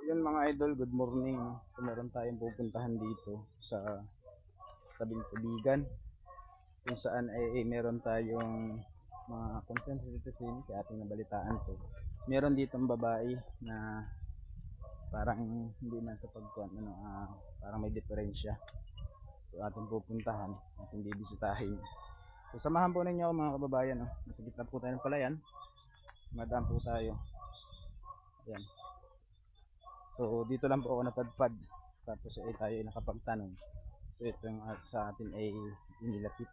Yun mga idol, good morning. So, meron tayong pupuntahan dito sa tabing tubigan kung saan ay meron tayong mga concerned citizen kaya ating nabalitaan to. Meron ditong babae na parang hindi man sa pagkuhan parang may diferensya. So ating pupuntahan, ating bibisitahin. So samahan po ninyo ako mga kababayan. Nasa gitna po tayo ng palayan. Madaan po tayo. Ayan. So dito lang po ako napadpad. Tapos ay tayo ay nakapagtanong. So ito yung sa atin ay inilapit.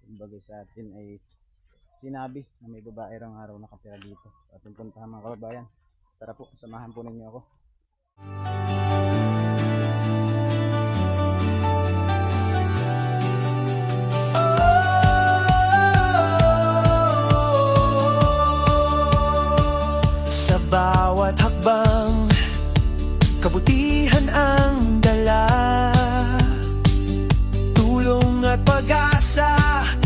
Kumbaga sa atin ay sinabi na may babae rang araw nakatira dito. So ating puntahan mga kababayan. Tara po, samahan po ninyo ako. Sa bawat hakbang, kabutihan ang dala, tulong at pag-asa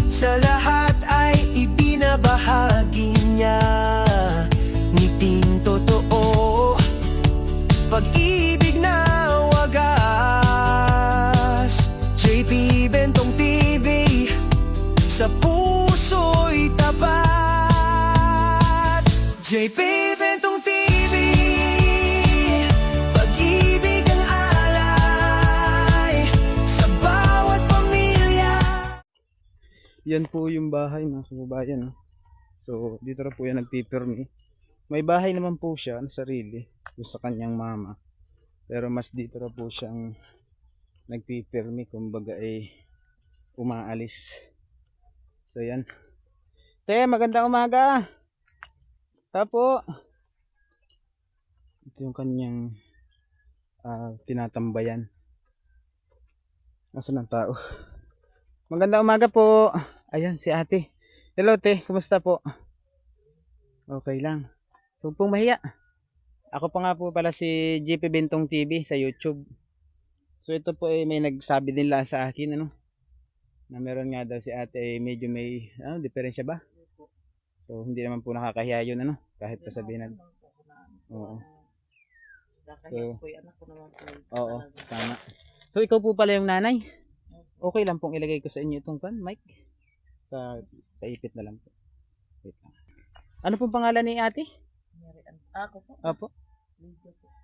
sa lahat ay ibinabahagi niya. Ngiting totoo, pag-ibig na wagas. JP Bentong TV, sa puso'y tapat. JP Bentong TV, pag-ibig ang alay sa bawat pamilya. Yan po yung bahay mga kababayan. So dito na po yan nagpipirmi. May bahay naman po siya na sarili yung sa kanyang mama. Pero mas dito na po siyang nagpipirmi, kumbaga ay umaalis. So yan. Te, magandang umaga. Tapo. Ito yung kanyang tinatambayan. Nasaan ang tao? Magandang umaga po. Ayan si ate. Hello te, kumusta po? Okay lang. So pong mahiya. Ako pa nga po pala si JP Bentong TV sa YouTube. So ito po ay may nagsabi din lang sa akin na meron nga daw si ate ay medyo may diferensya ba? So hindi naman po nakakahiya yun kahit pa sabihin na. Oo. So, oo, tama. So ikaw po pala yung nanay. Okay lang pong ilagay ko sa inyo itong mic. Sa paipit na lang po. Wait lang. Ano pong pangalan ni ate? Ako po. Apo.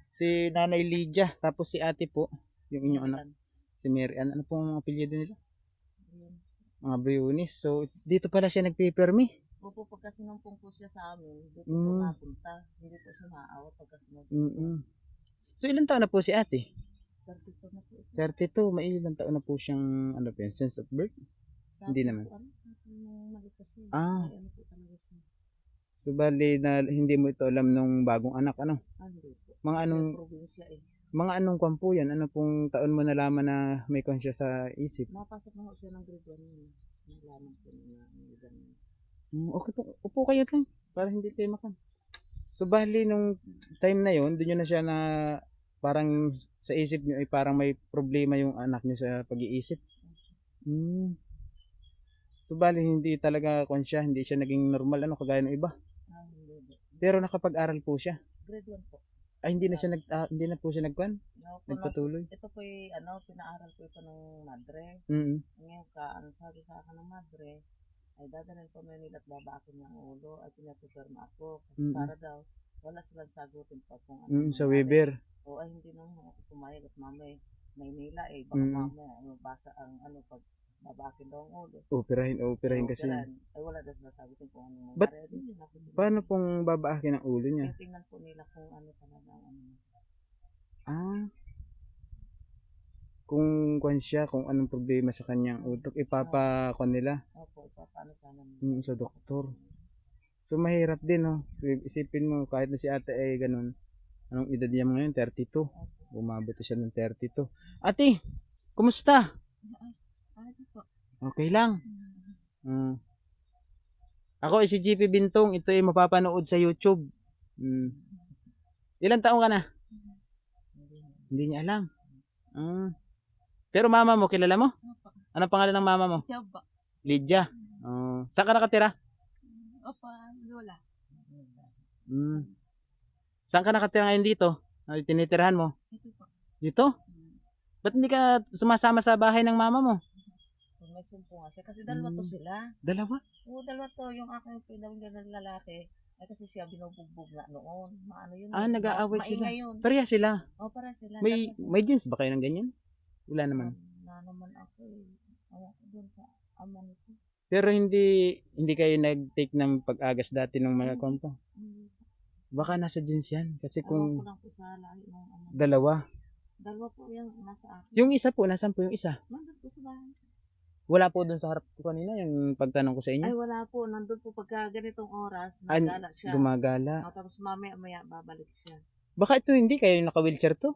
Si Nanay Lydia, tapos si ate po, yung inyong anak. Si Mary Ann. Ano pong apelyido nila? Mga Briones. So dito pala siya nagpipermi. Opo, pagka sinumpong po siya sa amin, dito po napunta. Hindi po siya maaawat pagka sinumpong. So ilang taon na po si ate? 32 na po ito. 32. May ilang taon na po siyang sense of birth? Hindi naman. Nung malito siya. Ah. May ano po talaga siya. So bali na hindi mo ito alam nung bagong anak Hindi po. Mga anong Kasi probinsya mga anong kwan po yan? Ano pong taon mo nalaman na may kwan siya sa isip? Mapasok na po siya ng grade 1 yun. Nalaman po niya na ganun. Okay po. Upo kayo lang para hindi kayo makan. So bali nung time na yon, doon yun na siya na parang sa isip niyo ay parang may problema yung anak niyo sa pag-iisip. So bali hindi talaga kwan siya, hindi siya naging normal kagaya ng iba. Hindi. Pero nakapag-aral po siya. Grade 1 po. Ay hindi na siya hindi na po siya nagkwan, No, nagpatuloy. ito po pinaaral po ito ng madre. Ngayon ang sabi sa akin ng madre, ay dadalhin po Manila at babakin ng ulo at pinatuturma ako. Kasi para daw, wala silang sagutin pa kung ano. Sa Weber. O ay hindi naman ako pumayag at mamay Maynila baka mamaya mabasa ang pag babakin daw ang ulo. Operahin kasi. Ay wala daw sila sagutin kung ano But, mangyari. paano pong babaakin ang ulo niya? Tingnan po nila kung ano talaga Kung kwan siya, kung anong problema sa kanyang utok, ipapakon nila. Opo, paano sana Sa doktor. So mahirap din Isipin mo kahit na si ate ay ganun. Anong edad niya ngayon? 32. Bumabot siya ng 32. Ate, kumusta? Okay lang. Ako ay si GP Bintong. Ito ay mapapanood sa YouTube. Ilang taon ka na? Hindi niya alam. Pero mama mo, kilala mo? Anong pangalan ng mama mo? Lydia. Saan ka nakatira? Opa, Lola. Saan ka nakatira ngayon dito? Ay, tinitirahan mo? Ito po. Dito? Ba't hindi ka sumasama sa bahay ng mama mo? Kung may sumpo nga siya. Kasi dalawa to sila. Dalawa? Oo, dalawa to. Yung aking pinawin ng lalaki. Ay kasi siya binubugbog nga noon. Maano yun. Nag-aaway sila. Maingay yun. Pareha sila. Oo, para sila. May jeans ba kayo ng ganyan? Wala naman. Na naman ako eh. Awa ko dun sa ama nito. Pero hindi kayo nag-take ng pag-agas dati ng mga kompa. Hindi. Baka nasa jeans yan. Kasi Awa kung ko lang po sa lahi ng ano. dalawa. Dalawa po yung nasa akin. Yung isa po, nasan po yung isa? Nandun po sa bahay. Wala po dun sa harap ko kanina, yung pagtanong ko sa Ay inyo. wala po. Nandun po pagka ganitong oras. Ay, Nagala siya. gumagala. Tapos mamaya babalik siya. Baka ito hindi kayo naka-wheelchair to?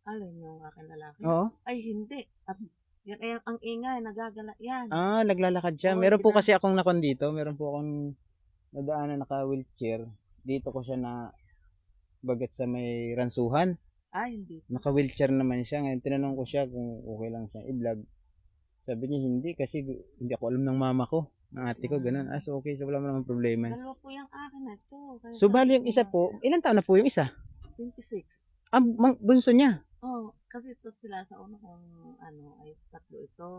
Alin yung aking lalaki? Oo. Ay hindi. At yan ay ang ingay. Nagagala yan. Naglalakad siya. Oo, Meron po gina- kasi akong nakon dito. Meron po akong nadaanan naka-wheelchair. Dito ko siya na bagat sa may ransuhan. Ay hindi. Naka-wheelchair naman siya. Ngayon tinanong ko siya kung okay lang siya i-vlog. Sabi niya hindi kasi hindi ako alam ng mama ko, ng ate ko, ganun. So okay, so wala mo naman problema. Dalawa po yung akin na ito. Kaya So bali yung isa po, ilan taon na po yung isa? 26. Bunso niya. Oh, kasi ito sila sa una kong ano ay tatlo ito.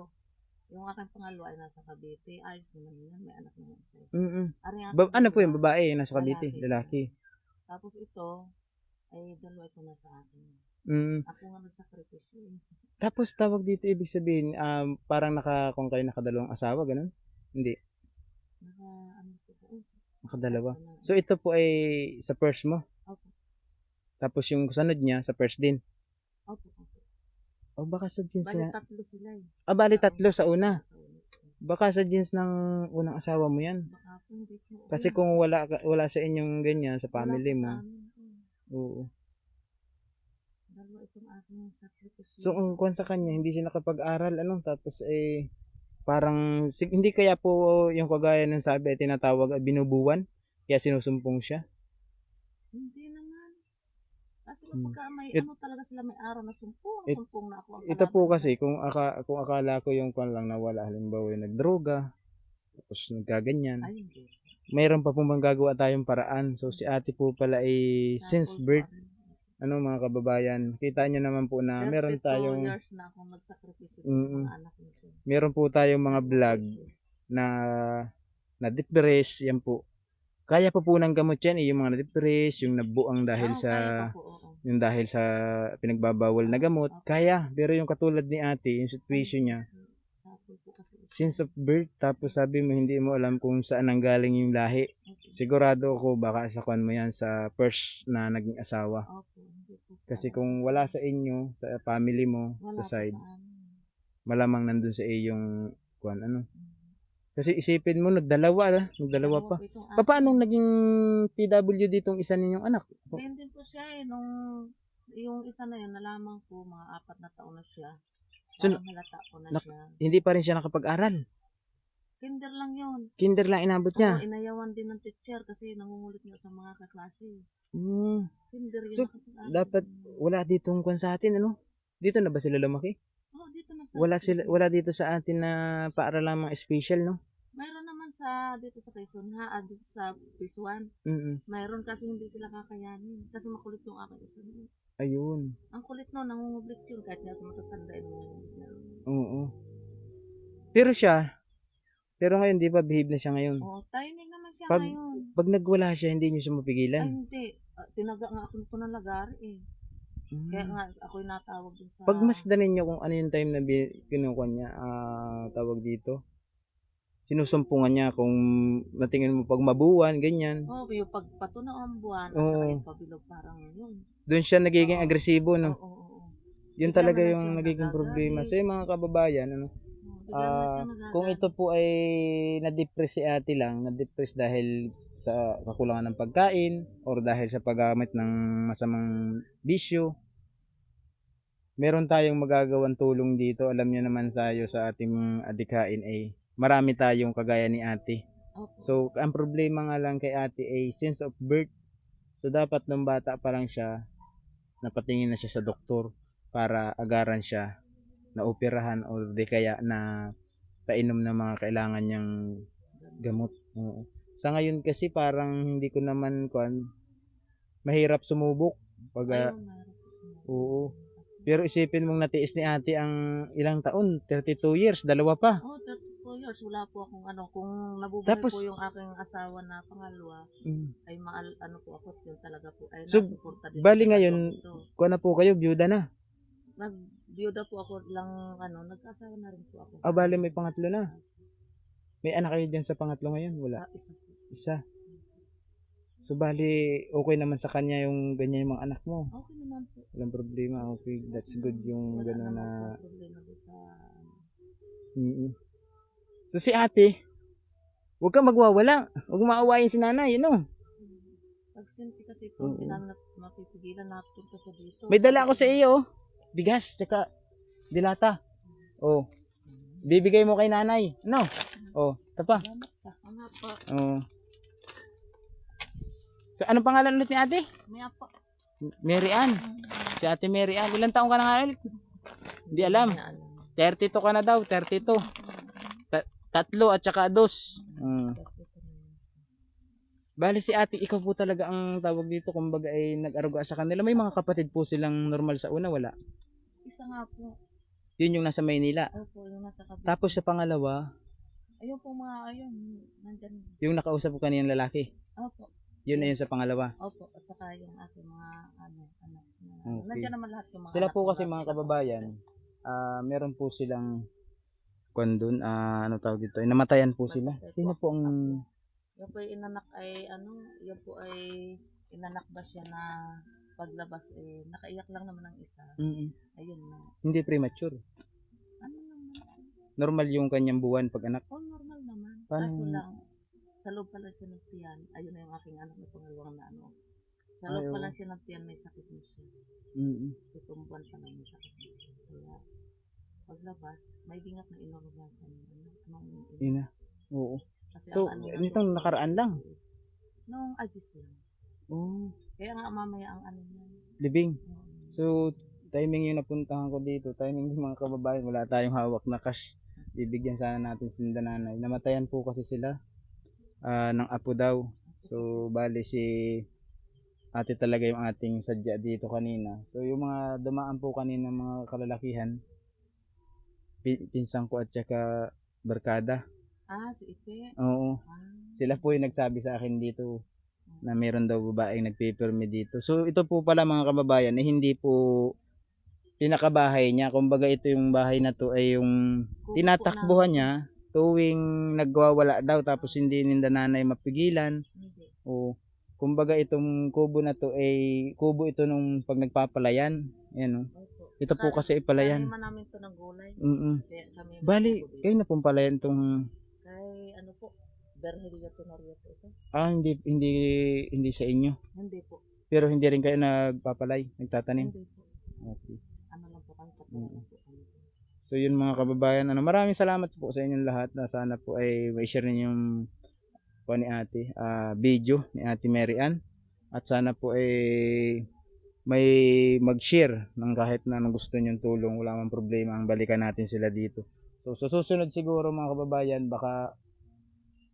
Yung aking pangalawa ay nasa Cavite. Ayos naman yan. May anak naman isa. Ari ang aking Ano po yung dalawa, babae nasa Cavite? Lalaki. Tapos ito ay dalawa ito nasa akin. Ako nga nagsakripisyo eh. Tapos tawag dito ibig sabihin, parang kung kayo nakadalawang asawa, ganun? Hindi, Ano po po. nakadalawa. So ito po ay sa first mo. Opo. Tapos yung sunod niya sa first din. Opo. Opo. O baka sa jeans Bali na. tatlo sila eh. Bali tatlo sa una. Sa una. Baka sa jeans ng unang asawa mo yan. Baka po hindi po. Kasi kung wala sa inyong ganyan sa Wala family po mo. sa amin po. Oo. Dalawa itong aking sakripisyo. So kung sa kanya hindi siya nakapag-aral tapos parang hindi kaya po yung kagaya ng sabi ay tinatawag binubuwan kaya sinusumpong siya. Hindi naman. Kasi pagka may talaga sila may araw na sumpong na ako. Ang Ito po kalaban kasi kung akala ko yung kwan lang nawala halimbawa yung nagdroga tapos nagkaganyan. ay hindi. Mayroon pa pong gagawa tayong paraan. So si ate po pala ay since birth mga kababayan, kita nyo naman po na meron 32 tayong years na akong nagsakripisyo sa mga anak nito. meron po tayong mga vlog na depress, yan po. Kaya pa po ng gamot yan, yung mga na-depress, yung nabuang dahil sa Kaya pa po, oo. yung dahil sa pinagbabawal na gamot. Kaya, pero yung katulad ni ate, yung situation niya, Sapol po kasi. since of birth, tapos sabi mo hindi mo alam kung saan nanggaling yung lahi. Sigurado ako baka sa kwan mo yan sa first na naging asawa. Opo, hindi po. Kasi kung wala sa inyo, sa family mo, Wala sa po side, sa amin. malamang nandun sa iyong kwan, Kasi isipin mo, nagdalawa pa. Opo, itong Paano naging PWD ditong isa ninyong anak? Ganyan din po siya eh. Yung isa na yun, nalaman ko, mga 4 na taon na siya. So, Parang halata ko na siya. Hindi pa rin siya nakapag-aral. Kinder lang yun. Kinder lang inabot niya. Inayawan din ng teacher kasi nangungulit nga sa mga kaklase. Kinder yun. So, dapat wala ditong kwan sa atin, Dito na ba sila lumaki? Dito na sa Wala dito sa atin na paaralan mga special, no? Mayroon naman dito sa Quezon dito sa Phase 1. Mayroon kasi hindi sila kakayanin. Kasi makulit yung aking isa. Ayun. Ang kulit no, nangungublit yun kahit nga sa matatanda Oo. Pero ngayon, di ba, behave na siya ngayon? Oo, timing naman siya Pag- ngayon. Pag nagwala siya, hindi niyo siya Ay, mapigilan. hindi. Tinaga nga ako nito ng lagari eh. Kaya nga ako'y natawag dun sa... Pagmasdan ninyo kung ano yung time na kinukuha niya, tawag dito, sinusumpungan niya kung natingin mo pag mabuwan, ganyan. yung pagpato na ang buwan, at Oo. saka yung pabilog parang yun. Doon siya nagiging agresibo, no? Oo. Yun Bigla talaga na lang yung siya nagiging nagagalit. problema. So yung mga kababayan, Bigla na siya kung ito po ay na-depress si ate lang, na-depress dahil sa kakulangan ng pagkain or dahil sa paggamit ng masamang bisyo, meron tayong magagawang tulong dito. Alam niyo naman tayo sa ating adikain ay marami tayong kagaya ni ate. Opo. So ang problema nga lang kay ate ay since of birth. So dapat nung bata pa lang siya, napatingin na siya sa doktor para agaran siya na operahan o di kaya na painom ng mga kailangan niyang gamot. Oo. Sa ngayon kasi parang hindi ko naman mahirap sumubok Pag, Ayun, mahirap po sumobra. oo. Pero isipin mong natiis ni ate ang ilang taon, 32 years, dalawa pa. Oh, 32 years. Wala po akong ano. Kung nabubuhay Tapos, po yung aking asawa na pangalawa, mm, ay ano po ako, yun talaga po. Ay So, nasuporta din bali talaga ngayon, po ito. kuha na po kayo, byuda na. Nagbiyuda po ako lang, nagkasawa na rin po ako. Bali may pangatlo na. May anak kayo dyan sa pangatlo ngayon? Wala. Isa po. Isa. So, bali, okay naman sa kanya yung ganyan yung mga anak mo. Okay naman po. Walang problema. Okay, that's good yung Wala gano'n naman na... po problema po sa... So, si ate, huwag ka magwawala. Huwag maawayin si nanay, Pag sinti kasi ito, Oo. hindi namin mapipigilan na punta sa dito. May dala ako sa iyo. Bigas, tsaka dilata. Oh. Bibigay mo kay nanay. Ano? Oh, tapa. Salamat ka. Ang apa. Oh. So, anong pangalan ulit ni ate? May apa. Mary Ann. Si ate Mary Ann. Ilang taong ka na nga ulit? Hindi alam. Na alam. 32 ka na daw. 32. Tatlo at saka dos. Bali si ate, ikaw po talaga ang tawag dito. Kumbaga ay nag-aruga sa kanila. May mga kapatid po silang normal sa una. Wala. Isa nga po. Yun yung nasa Maynila. Opo, yung nasa kabila. Tapos sa pangalawa, Ayun po ayun. Nandyan. yung nakausap ko kaninang lalaki. Opo. Yun na yun sa pangalawa. Opo. At saka yung aking mga anak. Okay. Nandyan naman lahat yung mga Sila anak po ko, kasi mga kababayan, meron po silang kondon, ano tawag dito, namatayan po sila. Sino po ang... Yan po yung inanak ay yan po ay inanak ba siya na paglabas nakaiyak lang naman ang isa. Ayun na. Hindi premature. Ano naman? Normal yung kanyang buwan pag anak. Oh, normal naman. Paano? Kaso lang, sa loob pala siya ng tiyan. Ayun na yung aking anak na pangalawang na ano. Sa loob Ay, pala oo. siya ng tiyan, may sakit na siya. Itong buwan pa lang may sakit na siya. Kaya, paglabas, may bingat na inorgasyon. Ina. Oo. Kasi So, ang nitong nakaraan lang. Nung agis lang. Oh, Kaya nga mamaya ang ano niya. libing. So, timing yung napuntahan ko dito. Timing yung mga kababayan. Wala tayong hawak na cash. Bibigyan sana natin sinda nanay. Namatayan po kasi sila ng apo daw. So, bali si ate talaga yung ating sadya dito kanina. So, yung mga dumaan po kanina mga kalalakihan, pinsang ko at saka barkada. Si Ipe. Oo. Sila po yung nagsabi sa akin dito na meron daw babaeng nagpipirmi dito. So ito po pala mga kababayan, hindi po pinakabahay niya. Kumbaga ito yung bahay na to ay yung tinatakbuhan niya tuwing nagwawala daw tapos hindi ninda nanay mapigilan. Hindi. O kumbaga itong kubo na to ay kubo ito nung pag nagpapalayan. Ayan o. Opo. Ito po kasi ipalayan. Taniman namin ito ng gulay. Kaya kami Bali, magkukulit. kayo na pong palayan tong Kay ano po, Berhelia Tenorio po ito. hindi sa inyo. Hindi po. Pero hindi rin kayo nagpapalay, nagtatanim. Hindi po. Okay. Ano lang po kami katulong po kami. So yun mga kababayan, maraming salamat po sa inyong lahat na sana po ay may-share ninyo yung ni ate, video ni ate Mary Ann. At sana po ay may mag-share ng kahit na gusto nyong tulong, wala mang problema, ang balikan natin sila dito. So sa susunod siguro mga kababayan, baka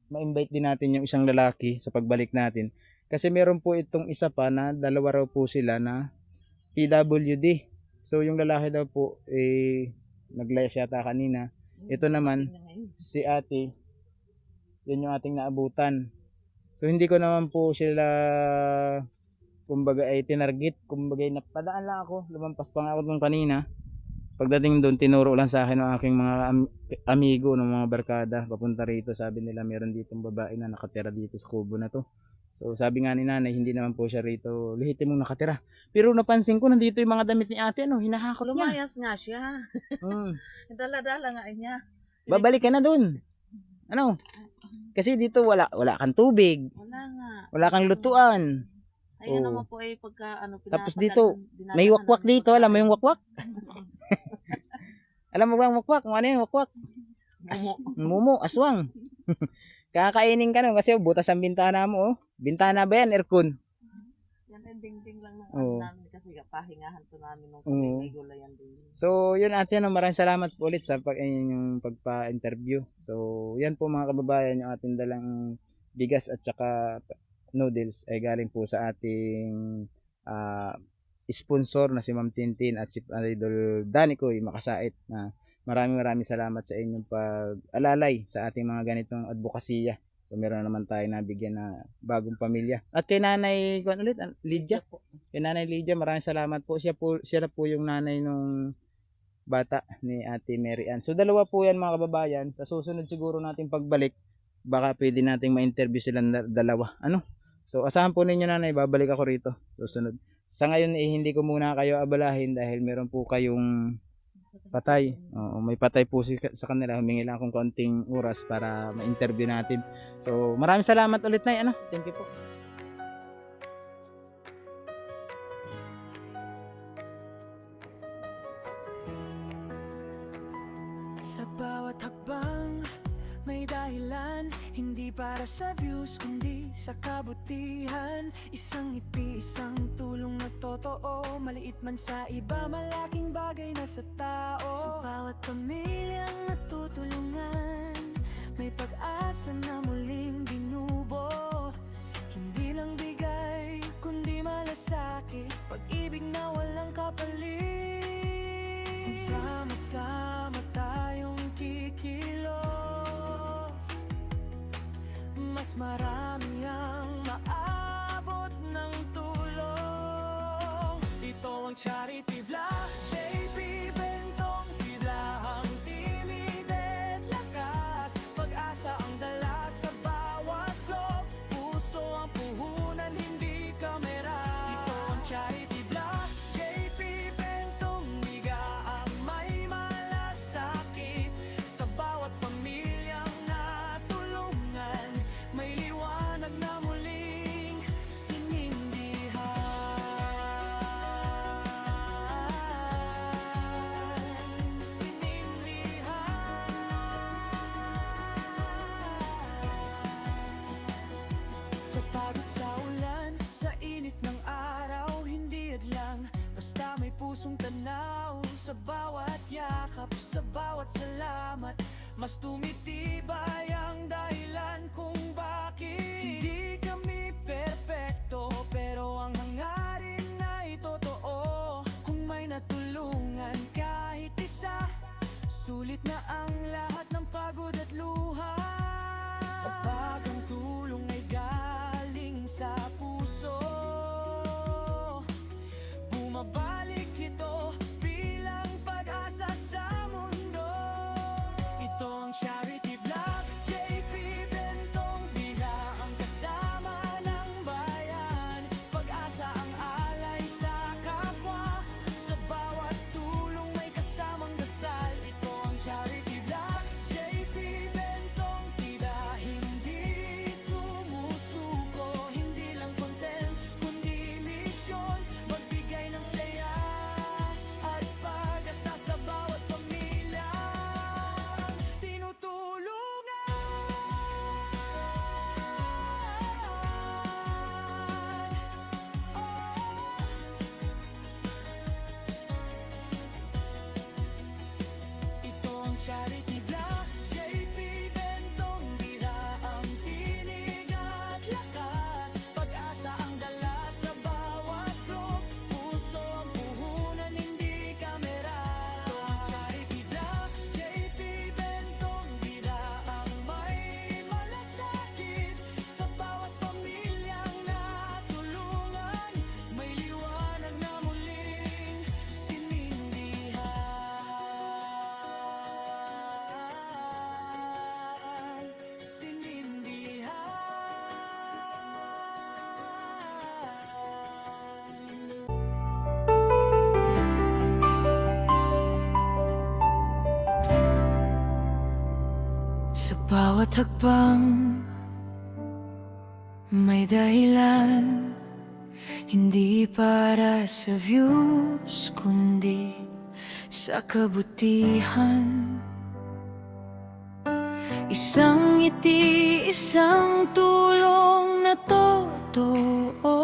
ma-invite din natin yung isang lalaki sa pagbalik natin. Kasi meron po itong isa pa na dalawa raw po sila na PWD. So yung lalaki daw po naglayas yata kanina. Ito naman si ate, yun yung ating naabutan. So hindi ko naman po sila kumbaga ay tinarget, kumbaga ay napadaan lang ako, lumampas pa nga ako dun kanina. Pagdating doon, tinuro lang sa akin ng aking mga amigo, ng mga barkada, papunta rito. Sabi nila meron ditong babae na nakatira dito sa kubo na to. So sabi nga ni nanay, hindi naman po siya rito lehitimong nakatira. Pero napansin ko, nandito yung mga damit ni ate, hinahakot niya. Lumayas nga siya. Dala-dala nga niya. Babalik ka na doon. Ano? Kasi dito wala kang tubig. Wala nga. Wala kang lutuan. Ayun Oo. naman po pagka Tapos dito, may wakwak dito. Alam mo yung wakwak? Alam mo ba ang wakwak? Kung ano yung wakwak? Mumo, aswang. Kakainin ka nun kasi butas ang bintana mo. Bintana ba yan? Aircon. Yan ang ding-ding lang ng Oo. namin kasi pahingahan to namin nung Oo. may gulayan din. So, yun ate, maraming salamat po ulit sa inyong pagpa-interview. So, yan po mga kababayan, yung ating dalang bigas at saka noodles ay galing po sa ating sponsor na si Ma'am Tintin at si Idol Danicoy Makasait na maraming salamat sa inyong pag-alalay sa ating mga ganitong advokasya. So meron na naman tayo nabigyan na bagong pamilya. At kay Nanay Lydia. Kay Nanay Lydia, maraming salamat po. Siya na po yung nanay nung bata ni Ate Mary Ann. So dalawa po yan mga kababayan. Sa susunod siguro nating pagbalik, baka pwede nating ma-interview silang dalawa. Ano? So asahan po ninyo nanay, babalik ako rito susunod. Sa ngayon hindi ko muna kayo abalahin dahil meron po kayong patay. Oo, may patay po sa kanila. Humingi lang akong konting oras para ma-interview natin. So maraming salamat ulit nay. Ano? Thank you po. Sa bawat hakbang may dahilan, hindi para sa views kundi sa kabutihan. Isang ngiti, isang tulong na totoo, maliit man sa iba, malaking bagay na sa tao. Sa bawat pamilyang natutulungan, may pag-asa na muling binubo. Hindi lang bigay, kundi malasakit, pag-ibig na walang kapalit. Kung sama-sama tayong kikilos, mas marami ang maabot ng tulong. Ito ang charity vlog, JP Bentong Bidahang timid at lakas, pag-asa ang dala sa bawat vlog, puso ang puhunan, hindi kamera. Ito ang charity vlog, JP Bentong Bigaang may malasakit, sa bawat pamilyang natulungan, may liwanag na muling sinindihan. Sa pagod sa ulan, sa init ng araw, hindi hadlang, basta may pusong tanaw. Sa bawat yakap, sa bawat salamat, mas tumitibay ang dahilan kung bakit hindi kami perpekto, pero ang hangarin ay totoo. Kung may natulungan kahit isa, sulit na ang lahat ng pagod at luha. Kapag ang tulong ay galing sa puso, bumabalik ito bilang pag-asa sa mundo. Ito ang charity vlog, JP Bentong Bigaang kasama ng bayan, pag-asa ang alay sa kapwa, sa bawat tulong may kasamang dasal. Ito ang charity vlog, JP Bentong tila hindi sumusuko, hindi lang content kundi misyon, magbigay ng saya at pag-asa sa bawat pamilya tinutulungan. Ito ang charity vlog, JP Bentong Bigaang tinig at lakas, pag-asa ang dala sa bawat vlog, puso ang puhunan, hindi kamera. Ito ang charity vlog, JP Bentong Bigaang may malasakit, sa bawat pamilyang natulungan, may liwanag na muling sinindihan. Sa bawat hakbang may dahilan, hindi para sa views kundi sa kabutihan. Isang ngiti, isang tulong na totoo,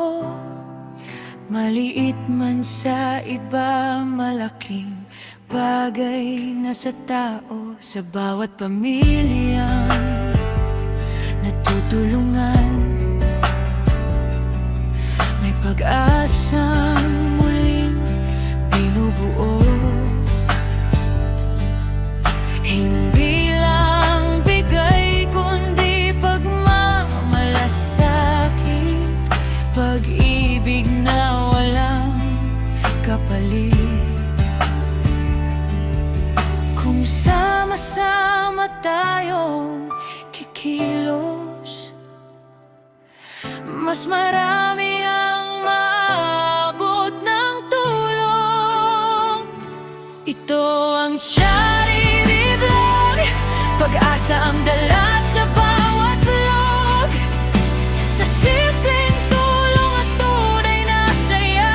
maliit man sa iba, malaking bagay na sa tao. Sa bawat pamilyang natutulungan, may pag-asang muli mas marami ang maabot ng tulong. Ito ang Charity Vlog, pag-asa ang dala sa bawat vlog. Sa simpleng tulong at tunay na saya,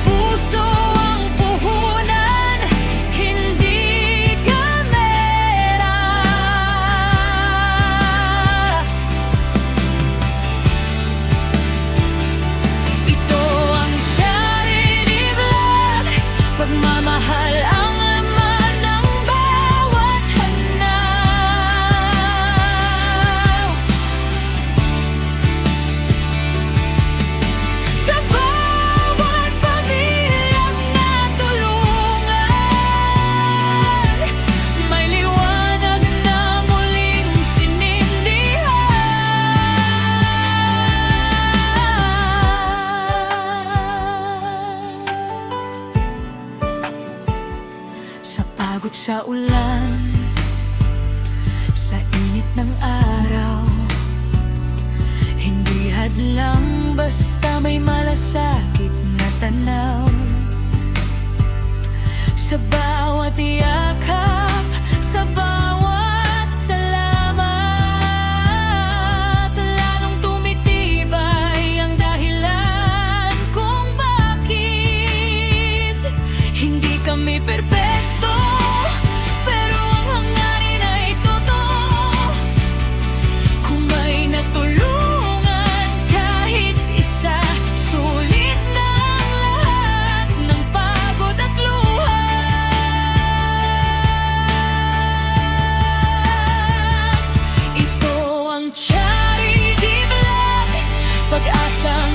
puso ang puhunan, hindi kamera. Ito ang Charity Vlog, pagmamahal ang laman ng bawat hanaw. Sa bawat pamilyang natulungan, may liwanag na muling sinindihan. Sa pagod sa ulan, sa init ng araw, hindi hadlang basta may malasakit na tanaw. Sa bawat yakap, sa bawat salamat, lalong tumitibay ang dahilan kung bakit hindi kami perpekto, pero ang hangarin ay totoo. Kung may natulungan kahit isa, sulit na ang lahat ng pagod at luha. Ito ang Charity Vlog, pag-asa ang